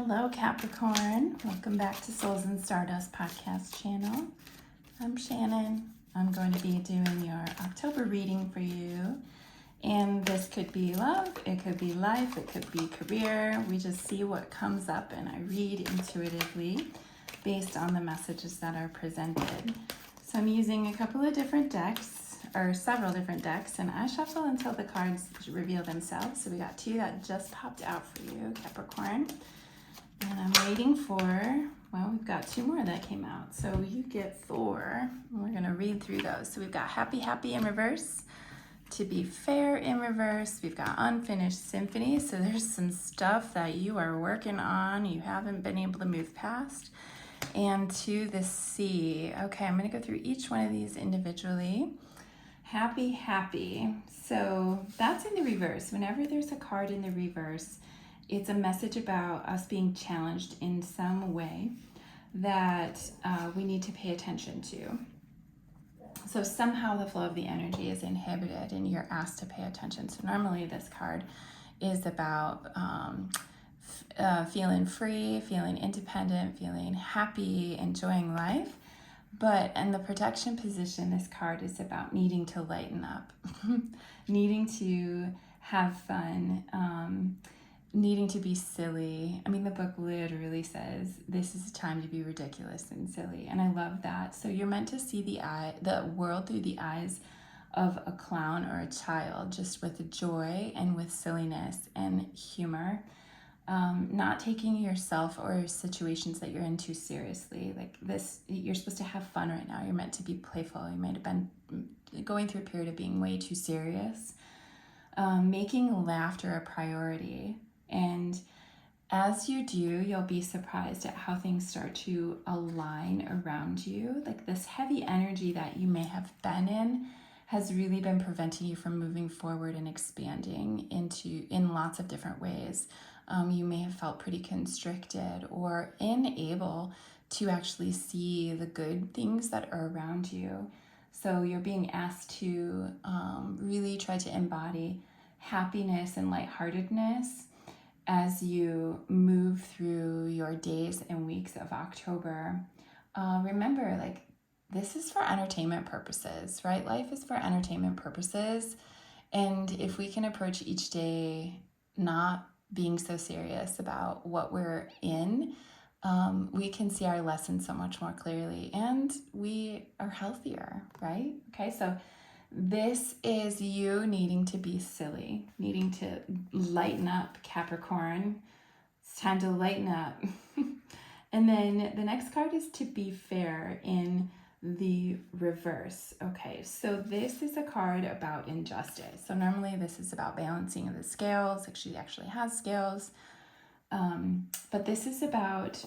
Hello, Capricorn. Welcome back to Souls and Stardust podcast channel. I'm Shannon. I'm going to be doing your October reading for you. And this could be love, it could be life, it could be career. We just see what comes up and I read intuitively based on the messages that are presented. So I'm using a couple of different decks, or several different decks, and I shuffle until the cards reveal themselves. So we got two that just popped out for you, Capricorn. And I'm waiting for, well, we've got two more that came out. So you get four. We're going to read through those. So we've got Happy, Happy in reverse. To be fair in reverse. We've got Unfinished Symphony. So there's some stuff that you are working on, you haven't been able to move past. And To the Sea. Okay, I'm going to go through each one of these individually. Happy, Happy. So that's in the reverse. Whenever there's a card in the reverse, it's a message about us being challenged in some way that we need to pay attention to. So somehow the flow of the energy is inhibited and you're asked to pay attention. So normally this card is about feeling free, feeling independent, feeling happy, enjoying life. But in the protection position, this card is about needing to lighten up, needing to have fun, needing to be silly. I mean, the book literally says this is a time to be ridiculous and silly, and I love that. So you're meant to see the world through the eyes of a clown or a child, just with joy and with silliness and humor. Not taking yourself or situations that you're in too seriously. Like this, you're supposed to have fun right now. You're meant to be playful. You might have been going through a period of being way too serious. Making laughter a priority. And as you do, you'll be surprised at how things start to align around you. Like this heavy energy that you may have been in has really been preventing you from moving forward and expanding in lots of different ways. You may have felt pretty constricted or unable to actually see the good things that are around you. So you're being asked to really try to embody happiness and lightheartedness as you move through your days and weeks of October. Remember, like, this is for entertainment purposes, right? Life is for entertainment purposes. And if we can approach each day not being so serious about what we're in, we can see our lessons so much more clearly and we are healthier, right? Okay, so this is you needing to be silly, needing to lighten up, Capricorn. It's time to lighten up. And then the next card is To Be Fair in the reverse. Okay, so this is a card about injustice. So normally this is about balancing of the scales. Like she actually has scales. But this is about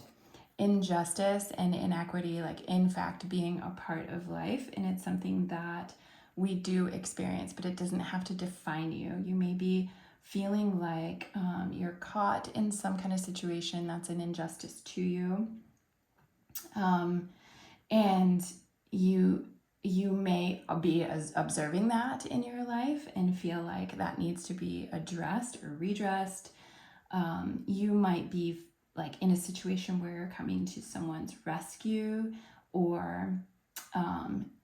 injustice and inequity, like in fact being a part of life. And it's something that we do experience, but it doesn't have to define you. You may be feeling like you're caught in some kind of situation that's an injustice to you. And you may be observing that in your life and feel like that needs to be addressed or redressed. You might be like in a situation where you're coming to someone's rescue or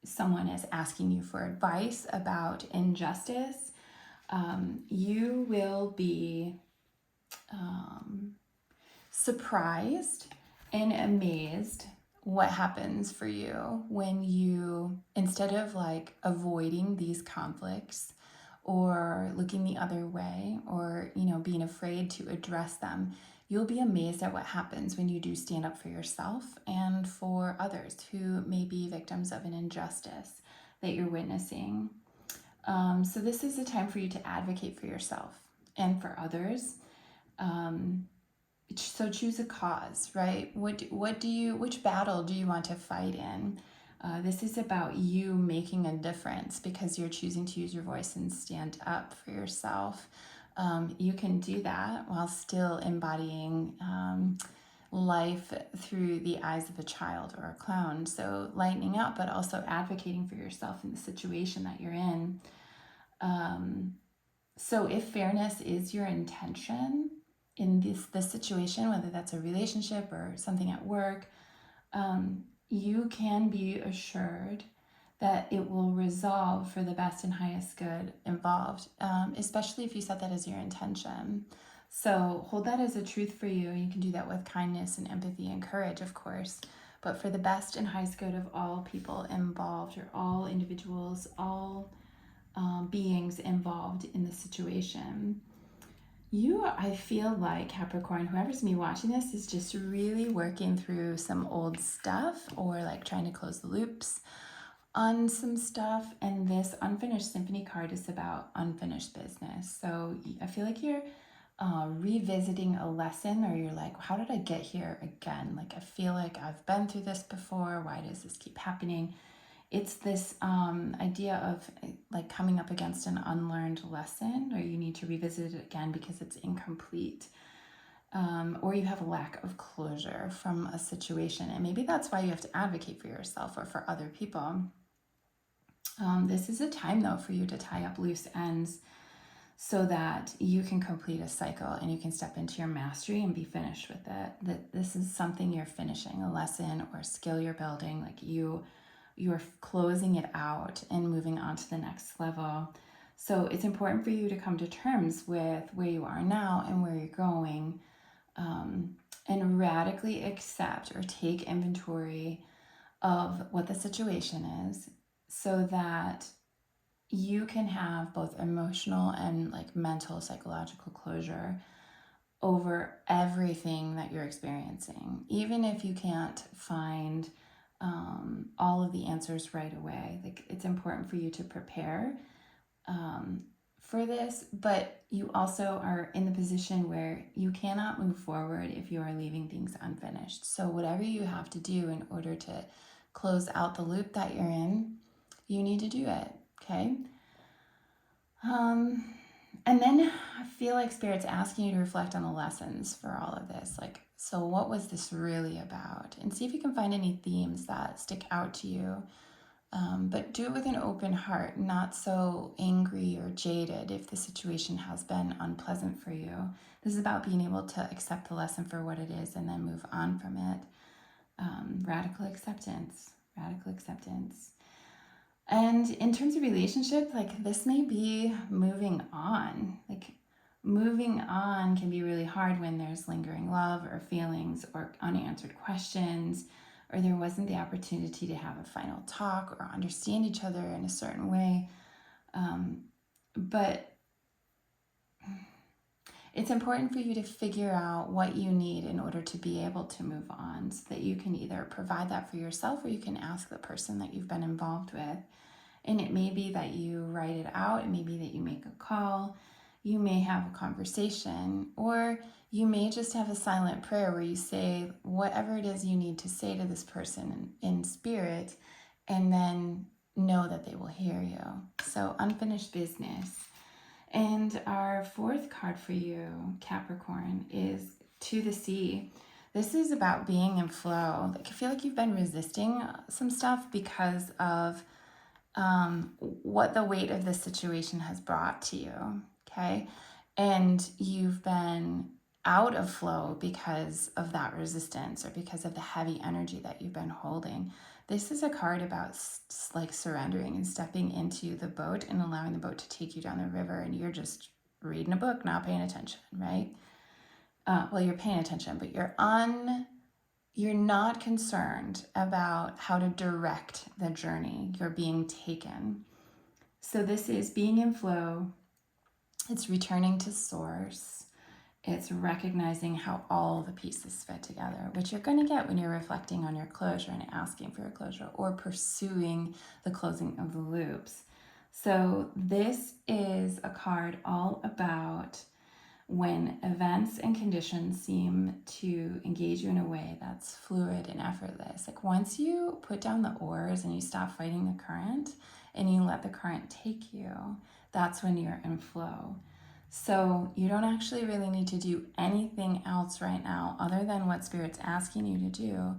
someone is asking you for advice about injustice. You will be surprised and amazed what happens for you when you, instead of like avoiding these conflicts or looking the other way or, being afraid to address them, you'll be amazed at what happens when you do stand up for yourself and for others who may be victims of an injustice that you're witnessing. So this is a time for you to advocate for yourself and for others. So choose a cause, right? Which battle do you want to fight in? This is about you making a difference because you're choosing to use your voice and stand up for yourself. You can do that while still embodying life through the eyes of a child or a clown. So lightening up, but also advocating for yourself in the situation that you're in. So if fairness is your intention, in this situation, whether that's a relationship or something at work, you can be assured that it will resolve for the best and highest good involved, especially if you set that as your intention. So hold that as a truth for you. You can do that with kindness and empathy and courage, of course, but for the best and highest good of all people involved, or all individuals, all beings involved in the situation. I feel like, Capricorn, whoever's me watching this is just really working through some old stuff, or like trying to close the loops on some stuff. And this unfinished symphony card is about unfinished business. So I feel like you're revisiting a lesson, or you're like, how did I get here again? Like, I feel like I've been through this before. Why does this keep happening? It's this idea of like coming up against an unlearned lesson, or you need to revisit it again because it's incomplete, or you have a lack of closure from a situation. And maybe that's why you have to advocate for yourself or for other people. This is a time, though, for you to tie up loose ends so that you can complete a cycle and you can step into your mastery and be finished with it. That this is something you're finishing, a lesson or a skill you're building. Like you're closing it out and moving on to the next level. So it's important for you to come to terms with where you are now and where you're going, and radically accept or take inventory of what the situation is, so that you can have both emotional and like mental, psychological closure over everything that you're experiencing, even if you can't find all of the answers right away. Like, it's important for you to prepare for this, but you also are in the position where you cannot move forward if you are leaving things unfinished. So whatever you have to do in order to close out the loop that you're in, you need to do it, okay? And then I feel like Spirit's asking you to reflect on the lessons for all of this. Like, so what was this really about? And see if you can find any themes that stick out to you. But do it with an open heart, not so angry or jaded if the situation has been unpleasant for you. This is about being able to accept the lesson for what it is and then move on from it. Radical acceptance, radical acceptance. And in terms of relationship, like, this may be moving on. Like, moving on can be really hard when there's lingering love or feelings or unanswered questions, or there wasn't the opportunity to have a final talk or understand each other in a certain way. But it's important for you to figure out what you need in order to be able to move on, so that you can either provide that for yourself, or you can ask the person that you've been involved with. And it may be that you write it out, it may be that you make a call, you may have a conversation, or you may just have a silent prayer where you say whatever it is you need to say to this person in spirit, and then know that they will hear you. So unfinished business. And our fourth card for you, Capricorn, is To the Sea. This is about being in flow. Like, I feel like you've been resisting some stuff because of what the weight of the situation has brought to you, okay? And you've been out of flow because of that resistance, or because of the heavy energy that you've been holding. This is a card about like surrendering and stepping into the boat and allowing the boat to take you down the river, and you're just reading a book, not paying attention, right? Well, you're paying attention, but you're not concerned about how to direct the journey. You're being taken. So this is being in flow. It's returning to source. It's recognizing how all the pieces fit together, which you're going to get when you're reflecting on your closure and asking for your closure, or pursuing the closing of the loops. So this is a card all about when events and conditions seem to engage you in a way that's fluid and effortless. Like, once you put down the oars and you stop fighting the current and you let the current take you, that's when you're in flow. So you don't actually really need to do anything else right now other than what Spirit's asking you to do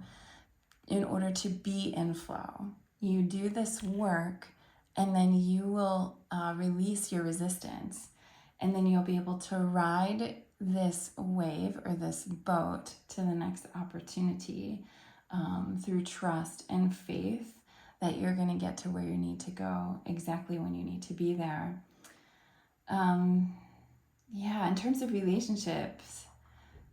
in order to be in flow. You do this work, and then you will release your resistance. And then you'll be able to ride this wave or this boat to the next opportunity through trust and faith that you're going to get to where you need to go exactly when you need to be there. Yeah, in terms of relationships,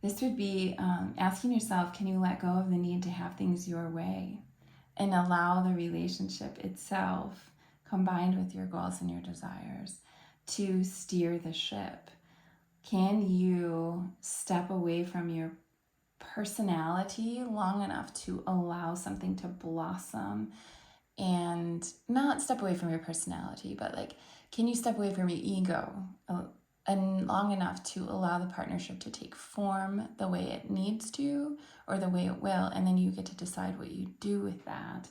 this would be asking yourself, can you let go of the need to have things your way and allow the relationship itself, combined with your goals and your desires, to steer the ship? Can you step away from your personality long enough to allow something to blossom, and not step away from your personality, but like, can you step away from your ego and long enough to allow the partnership to take form the way it needs to or the way it will, and then you get to decide what you do with that.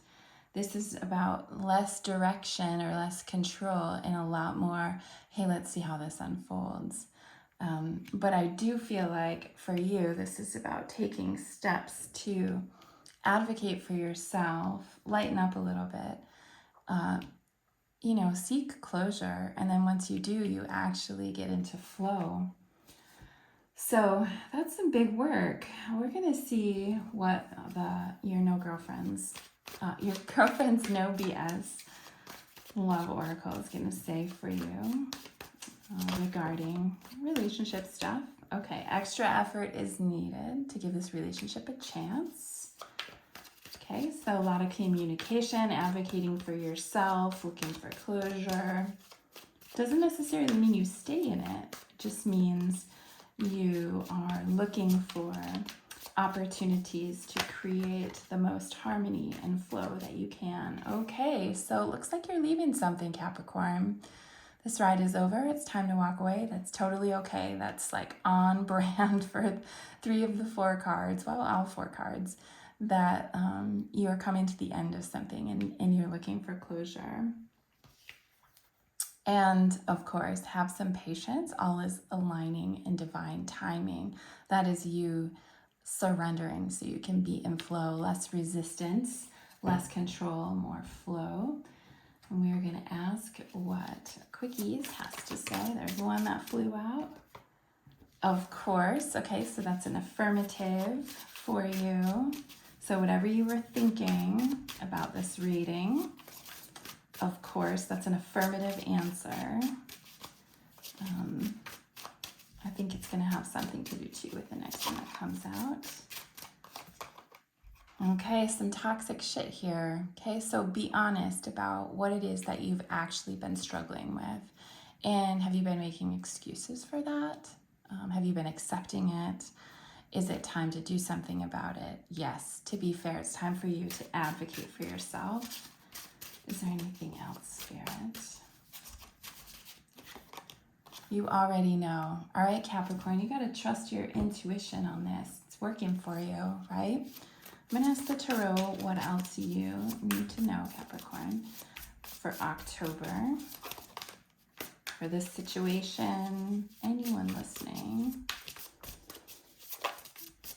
This is about less direction or less control and a lot more, hey, let's see how this unfolds. But I do feel like for you, this is about taking steps to advocate for yourself, lighten up a little bit, seek closure. And then once you do, you actually get into flow. So that's some big work. We're going to see what your your girlfriend's no BS love oracle is going to say for you regarding relationship stuff. Okay, extra effort is needed to give this relationship a chance. Okay, so a lot of communication, advocating for yourself, looking for closure. Doesn't necessarily mean you stay in it. It just means you are looking for opportunities to create the most harmony and flow that you can. Okay, so it looks like you're leaving something, Capricorn. This ride is over. It's time to walk away. That's totally okay. That's like on brand for 3 of the 4 cards, well, all 4 cards, that you are coming to the end of something and you're looking for closure. And of course, have some patience. All is aligning in divine timing. That is you surrendering so you can be in flow, less resistance, less control, more flow. And we are going to ask what Quickies has to say. There's one that flew out. Of course. Okay, so that's an affirmative for you. So whatever you were thinking about this reading, of course, that's an affirmative answer. I think it's going to have something to do too with the next one that comes out. Okay, some toxic shit here. Okay, so be honest about what it is that you've actually been struggling with. And have you been making excuses for that? Have you been accepting it? Is it time to do something about it? Yes, to be fair, it's time for you to advocate for yourself. Is there anything else, Spirit? You already know. All right, Capricorn, you got to trust your intuition on this. It's working for you, right? I'm going to ask the Tarot what else you need to know, Capricorn, for October, for this situation. Anyone listening?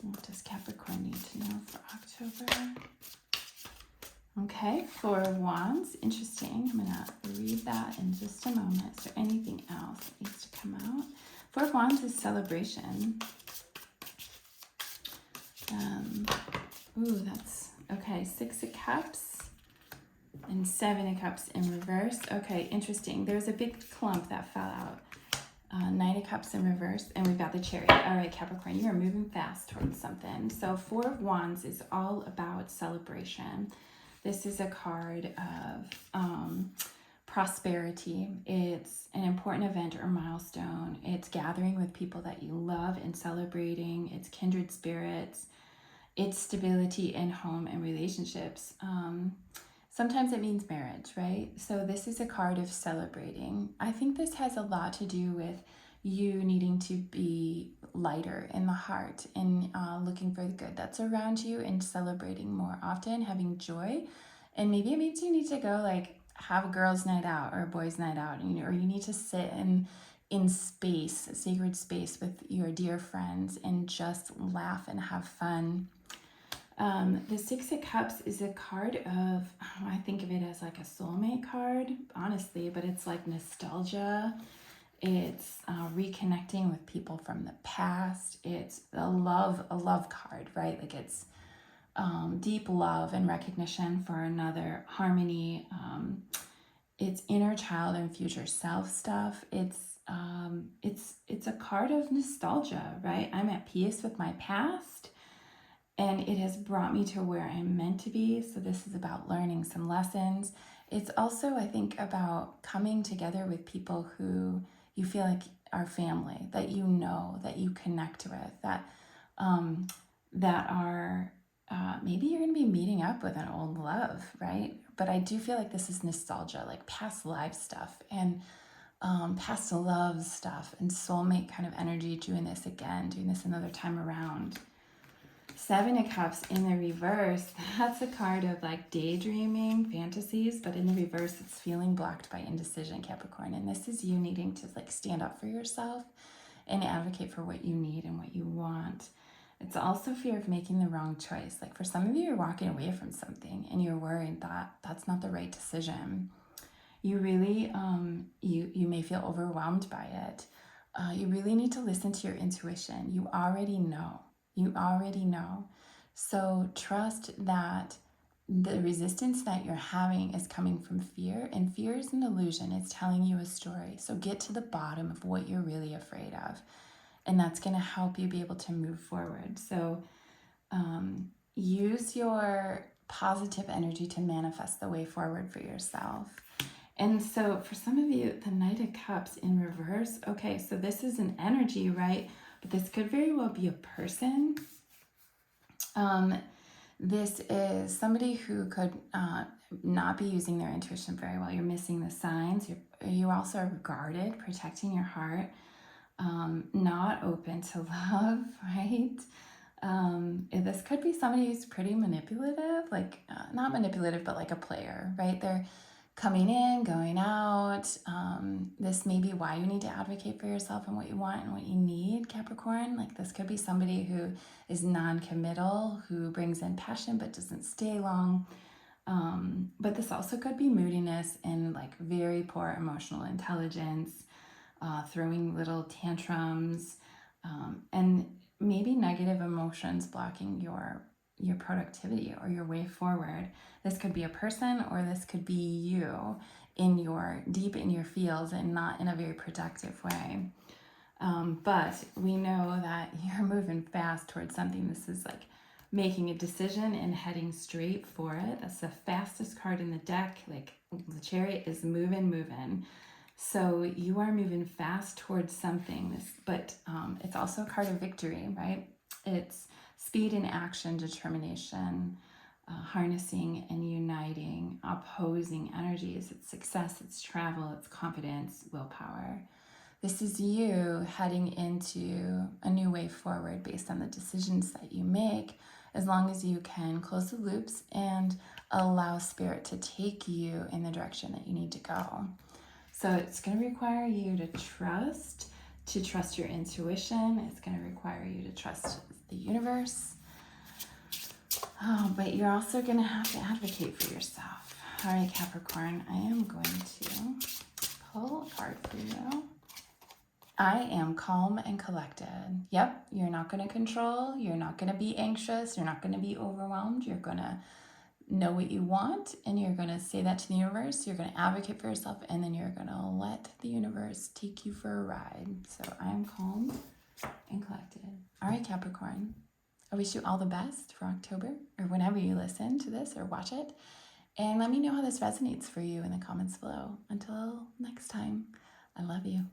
What does Capricorn need to know for October? Okay, 4 of Wands. Interesting. I'm going to read that in just a moment. Is there anything else that needs to come out? 4 of Wands is celebration. That's okay. 6 of Cups and 7 of Cups in reverse. Okay, interesting. There's a big clump that fell out. 9 of Cups in reverse, and we've got the Chariot. All right, Capricorn, you are moving fast towards something. So 4 of Wands is all about celebration. This is a card of prosperity. It's an important event or milestone. It's gathering with people that you love and celebrating. It's kindred spirits. It's stability in home and relationships. Sometimes it means marriage, right? So this is a card of celebrating. I think this has a lot to do with you needing to be lighter in the heart and looking for the good that's around you and celebrating more often, having joy. And maybe it means you need to go like have a girls' night out or a boys' night out, or you need to sit in space, sacred space with your dear friends and just laugh and have fun. The 6 of Cups is a card of, I think of it as like a soulmate card, honestly, but it's like nostalgia. It's reconnecting with people from the past. It's a love card, right? Like it's deep love and recognition for another, harmony. It's inner child and future self stuff. It's a card of nostalgia, right? I'm at peace with my past, and it has brought me to where I'm meant to be. So this is about learning some lessons. It's also, I think, about coming together with people who you feel like are family, that you know, that you connect with, that are maybe you're going to be meeting up with an old love, right? But I do feel like this is nostalgia, like past life stuff and past love stuff and soulmate kind of energy, doing this again, doing this another time around. Seven of Cups in the reverse, that's a card of like daydreaming fantasies, but in the reverse, it's feeling blocked by indecision, Capricorn. And this is you needing to like stand up for yourself and advocate for what you need and what you want. It's also fear of making the wrong choice. Like for some of you, you're walking away from something and you're worried that that's not the right decision. You really, you may feel overwhelmed by it. You really need to listen to your intuition. You already know. You already know. So trust that the resistance that you're having is coming from fear, and fear is an illusion. It's telling you a story. So get to the bottom of what you're really afraid of, and that's going to help you be able to move forward. So use your positive energy to manifest the way forward for yourself. And so for some of you, the Knight of Cups in reverse, okay, so this is an energy, right? But this could very well be a person. This is somebody who could not be using their intuition very well. You're missing the signs. You also are guarded, protecting your heart, not open to love, right? This could be somebody who's pretty manipulative, like not manipulative, but like a player, right? They're coming in, going out. This may be why you need to advocate for yourself and what you want and what you need, Capricorn. Like this could be somebody who is non-committal, who brings in passion but doesn't stay long. But this also could be moodiness and like very poor emotional intelligence, throwing little tantrums, and maybe negative emotions blocking your productivity or your way forward. This could be a person, or this could be you in your deep in your fields and not in a very productive way. But we know that you're moving fast towards something. This is like making a decision and heading straight for it. That's the fastest card in the deck. Like the Chariot is moving. So you are moving fast towards something. But it's also a card of victory, right? It's speed and action, determination, harnessing and uniting, opposing energies. It's success, it's travel, it's confidence, willpower. This is you heading into a new way forward based on the decisions that you make, as long as you can close the loops and allow spirit to take you in the direction that you need to go. So it's going to require you to trust your intuition. It's going to require you to trust the universe. But you're also going to have to advocate for yourself. All right, Capricorn, I am going to pull a card for you. I am calm and collected. Yep, you're not going to control. You're not going to be anxious. You're not going to be overwhelmed. You're going to know what you want, and you're going to say that to the universe. You're going to advocate for yourself, and then you're going to let the universe take you for a ride. So I'm calm and collected. All right, Capricorn, I wish you all the best for October, or whenever you listen to this or watch it. And let me know how this resonates for you in the comments below. Until next time, I love you.